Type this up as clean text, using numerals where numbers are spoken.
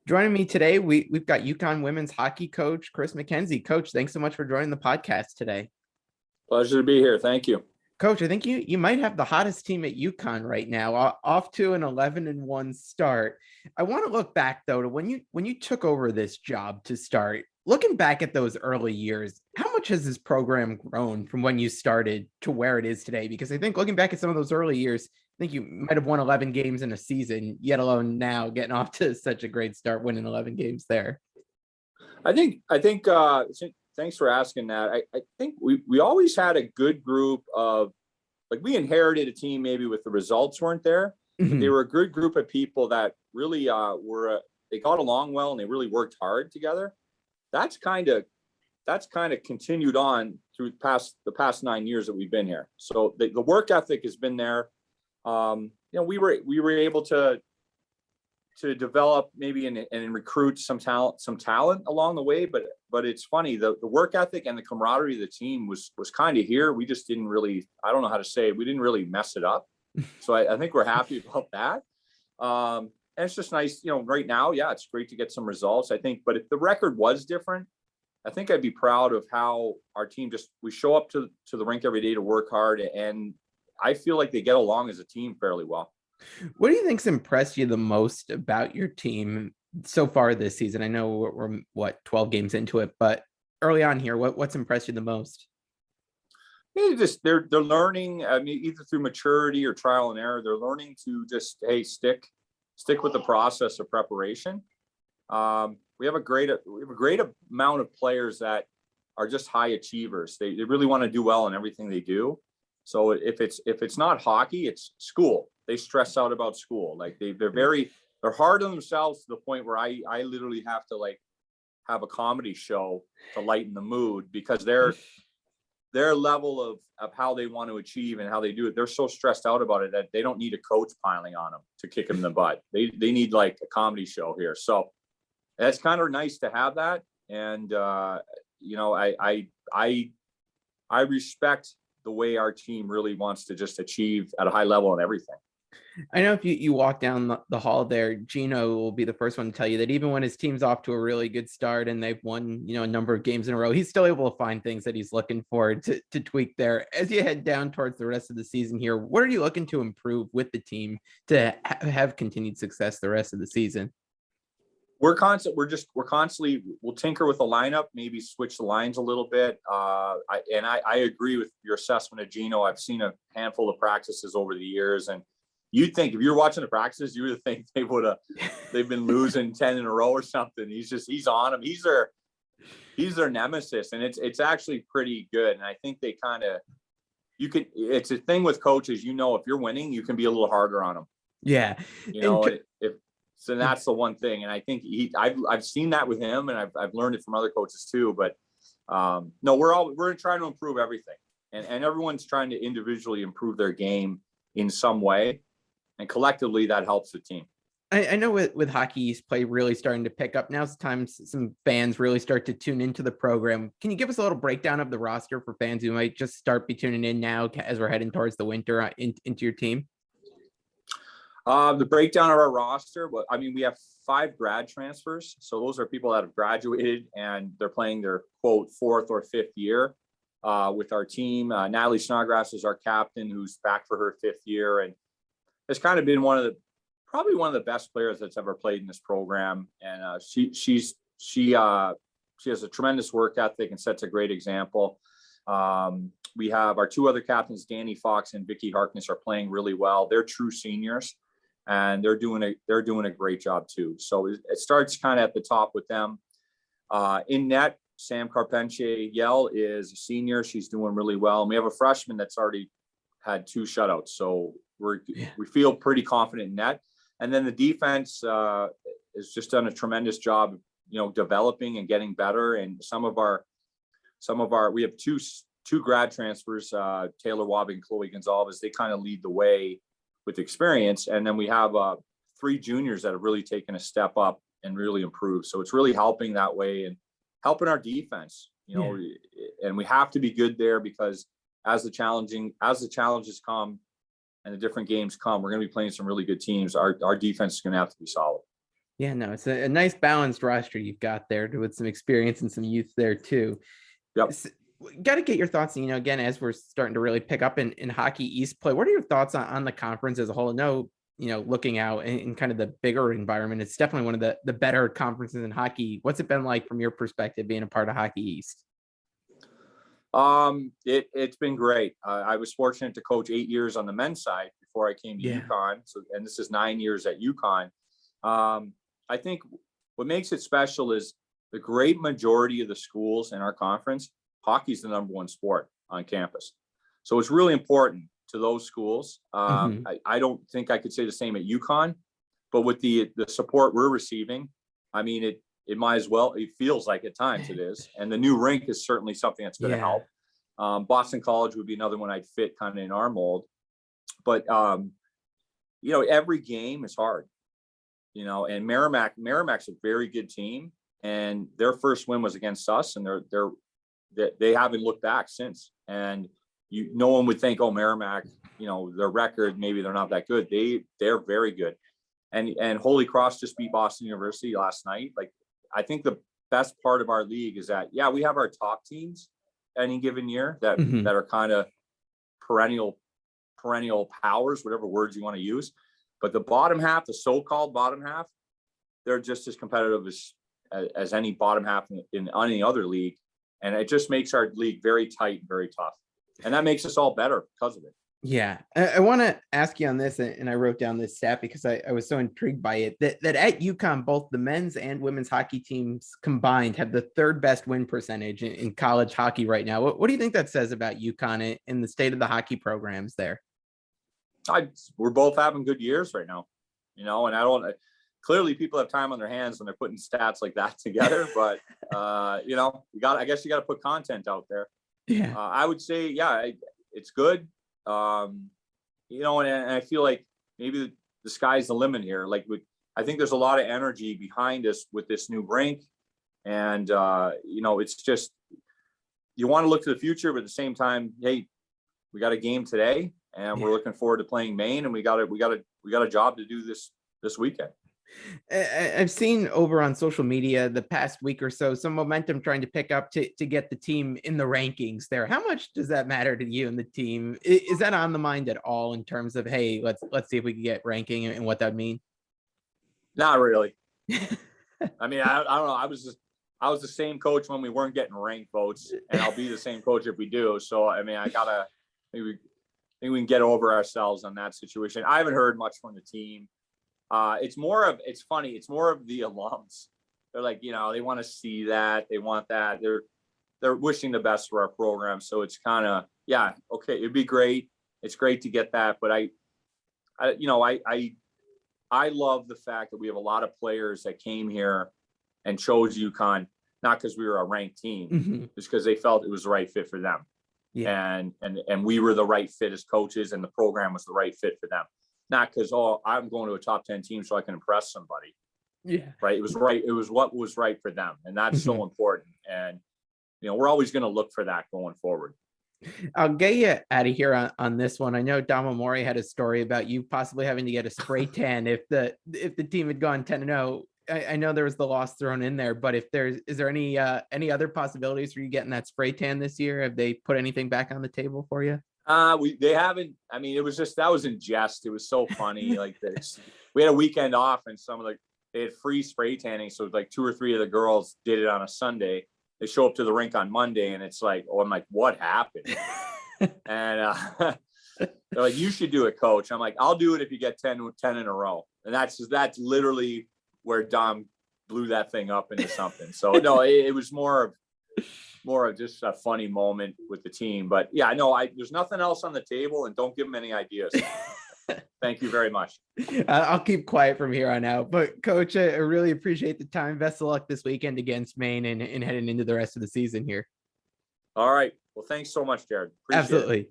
Joining me today, we've got UConn women's hockey coach Chris Mackenzie. Coach, thanks so much for joining the podcast today. Pleasure to be here. Thank you. Coach, I think you might have the hottest team at UConn right now, off to an 11-1 start. I want to look back though to when you took over this job to start. Looking back at those early years, how much has this program grown from when you started to where it is today? Because I think looking back at some of those early years, I think you might have won 11 games in a season, yet alone now getting off to such a great start, winning 11 games there. I think thanks for asking that. I think we always had a good group of, like, we inherited a team maybe with the results weren't there, but they were a good group of people that really they got along well and they really worked hard together. That's kind of continued on through the past 9 years that we've been here. So the work ethic has been there. We were able to develop maybe and recruit some talent along the way, but it's funny, the work ethic and the camaraderie of the team was kind of here. We just didn't really, I don't know how to say it, we didn't really mess it up. So I think we're happy about that. And it's just nice, right now, yeah, it's great to get some results, I think. But if the record was different, I think I'd be proud of how our team we show up to the rink every day to work hard, and I feel like they get along as a team fairly well. What do you think's impressed you the most about your team so far this season? I know we're 12 games into it, but early on here, what's impressed you the most? They're learning. I mean, either through maturity or trial and error, they're learning to just stick with the process of preparation. We have a great amount of players that are just high achievers. They really want to do well in everything they do. So if it's not hockey, it's school. They stress out about school. Like they're hard on themselves to the point where I literally have to have a comedy show to lighten the mood, because their level of how they want to achieve and how they do it, they're so stressed out about it that they don't need a coach piling on them to kick them in the butt. They need like a comedy show here. So that's kind of nice to have that. And I respect the way our team really wants to just achieve at a high level on everything. I know if you walk down the hall there, Gino will be the first one to tell you that even when his team's off to a really good start and they've won, a number of games in a row, he's still able to find things that he's looking for to tweak there. As you head down towards the rest of the season here, what are you looking to improve with the team to have continued success the rest of the season? We'll constantly tinker with the lineup, maybe switch the lines a little bit. I agree with your assessment of Gino. I've seen a handful of practices over the years, and you'd think if you're watching the practices, you would think they've been losing 10 in a row or something. He's on them. He's their nemesis, and it's actually pretty good. And I think they it's a thing with coaches, if you're winning, you can be a little harder on them. Yeah. So that's the one thing. And I think I've seen that with him, and I've learned it from other coaches too, but no, we're trying to improve everything, and everyone's trying to individually improve their game in some way. And collectively, that helps the team. I know with hockey East play really starting to pick up. Now's the time some fans really start to tune into the program. Can you give us a little breakdown of the roster for fans who might just start be tuning in now as we're heading towards the winter into your team? The breakdown of our roster, we have 5 grad transfers. So those are people that have graduated and they're playing their quote 4th or 5th year with our team. Natalie Snodgrass is our captain, who's back for her 5th year, and has kind of been probably one of the best players that's ever played in this program. And she has a tremendous work ethic and sets a great example. We have our 2 other captains, Danny Fox and Vicky Harkness, are playing really well. They're true seniors, and they're doing a great job too. So it starts kind of at the top with them. In net, Sam Carpentier-Yell is a senior. She's doing really well. And we have a freshman that's already had 2 shutouts. So we feel pretty confident in that. And then the defense has just done a tremendous job, developing and getting better. And we have two grad transfers, Taylor Wabbing and Chloe Gonzalez. They kind of lead the way with experience. And then we have 3 juniors that have really taken a step up and really improved. So it's really helping that way and helping our defense, and we have to be good there, because as the challenges come and the different games come, we're going to be playing some really good teams. Our defense is going to have to be solid. Yeah, no, it's a nice balanced roster you've got there with some experience and some youth there too. Yep. Got to get your thoughts, again, as we're starting to really pick up in Hockey East play. What are your thoughts on the conference as a whole? No, looking out in kind of the bigger environment, it's definitely one of the better conferences in hockey. What's it been like from your perspective being a part of Hockey East? It's been great. I was fortunate to coach 8 years on the men's side before I came to Yeah. UConn. So, and this is 9 years at UConn. I think what makes it special is the great majority of the schools in our conference, hockey is the number one sport on campus. So it's really important to those schools. I don't think I could say the same at UConn, but with the support we're receiving, I mean, it might as well, it feels like at times it is. And the new rink is certainly something that's going to help. Boston College would be another one I'd fit kind of in our mold. But, every game is hard, and Merrimack's a very good team. And their first win was against us, and they haven't looked back since. And no one would think, oh, Merrimack, their record, maybe they're not that good. They're very good. And Holy Cross just beat Boston University last night. Like, I think the best part of our league is that, we have our top teams any given year that are kind of perennial powers, whatever words you want to use. But the bottom half, the so-called bottom half, they're just as competitive as any bottom half in any other league. And it just makes our league very tight and very tough. And that makes us all better because of it. Yeah, I want to ask you on this, and I wrote down this stat because I was so intrigued by it, that at UConn, both the men's and women's hockey teams combined have the third best win percentage in college hockey right now. What do you think that says about UConn and the state of the hockey programs there? We're both having good years right now, and clearly people have time on their hands when they're putting stats like that together, but I guess you got to put content out there. Yeah. I would say, it's good. And I feel like maybe the sky's the limit here. Like, I think there's a lot of energy behind us with this new rink. And, it's just, you want to look to the future, but at the same time, hey, we got a game today and we're looking forward to playing Maine, and we got a job to do this weekend. I've seen over on social media the past week or so some momentum trying to pick up to get the team in the rankings there. How much does that matter to you and the team? Is that on the mind at all in terms of, hey, let's see if we can get ranking and what that mean? Not really. I mean, I don't know. I was the same coach when we weren't getting ranked votes, and I'll be the same coach if we do. So, I mean, I think we can get over ourselves on that situation. I haven't heard much from the team. It's funny. It's more of the alums. They're like, they want to see that. They want that. They're wishing the best for our program. So it's kind of, okay, it'd be great. It's great to get that. But I love the fact that we have a lot of players that came here and chose UConn, not because we were a ranked team, just because they felt it was the right fit for them. Yeah. And we were the right fit as coaches, and the program was the right fit for them. Not because, I'm going to a top 10 team so I can impress somebody. Yeah. Right. It was right. It was what was right for them. And that's so important. And, we're always going to look for that going forward. I'll get you out of here on this one. I know Dom Amore had a story about you possibly having to get a spray tan if the team had gone 10-0. I know there was the loss thrown in there, but is there any other possibilities for you getting that spray tan this year? Have they put anything back on the table for you? They haven't. I mean, it was just, that was in jest. It was so funny. Like, we had a weekend off, and they had free spray tanning. So like 2 or 3 of the girls did it on a Sunday. They show up to the rink on Monday, and it's like, I'm like, what happened? And they're like, you should do it, coach. I'm like, I'll do it if you get 10 in a row. And that's literally where Dom blew that thing up into something. So no, it was more of just a funny moment with the team. But there's nothing else on the table, and don't give them any ideas. Thank you very much. I'll keep quiet from here on out. But Coach, I really appreciate the time. Best of luck this weekend against Maine and heading into the rest of the season here. All right. Well, thanks so much, Jared. Appreciate Absolutely. it.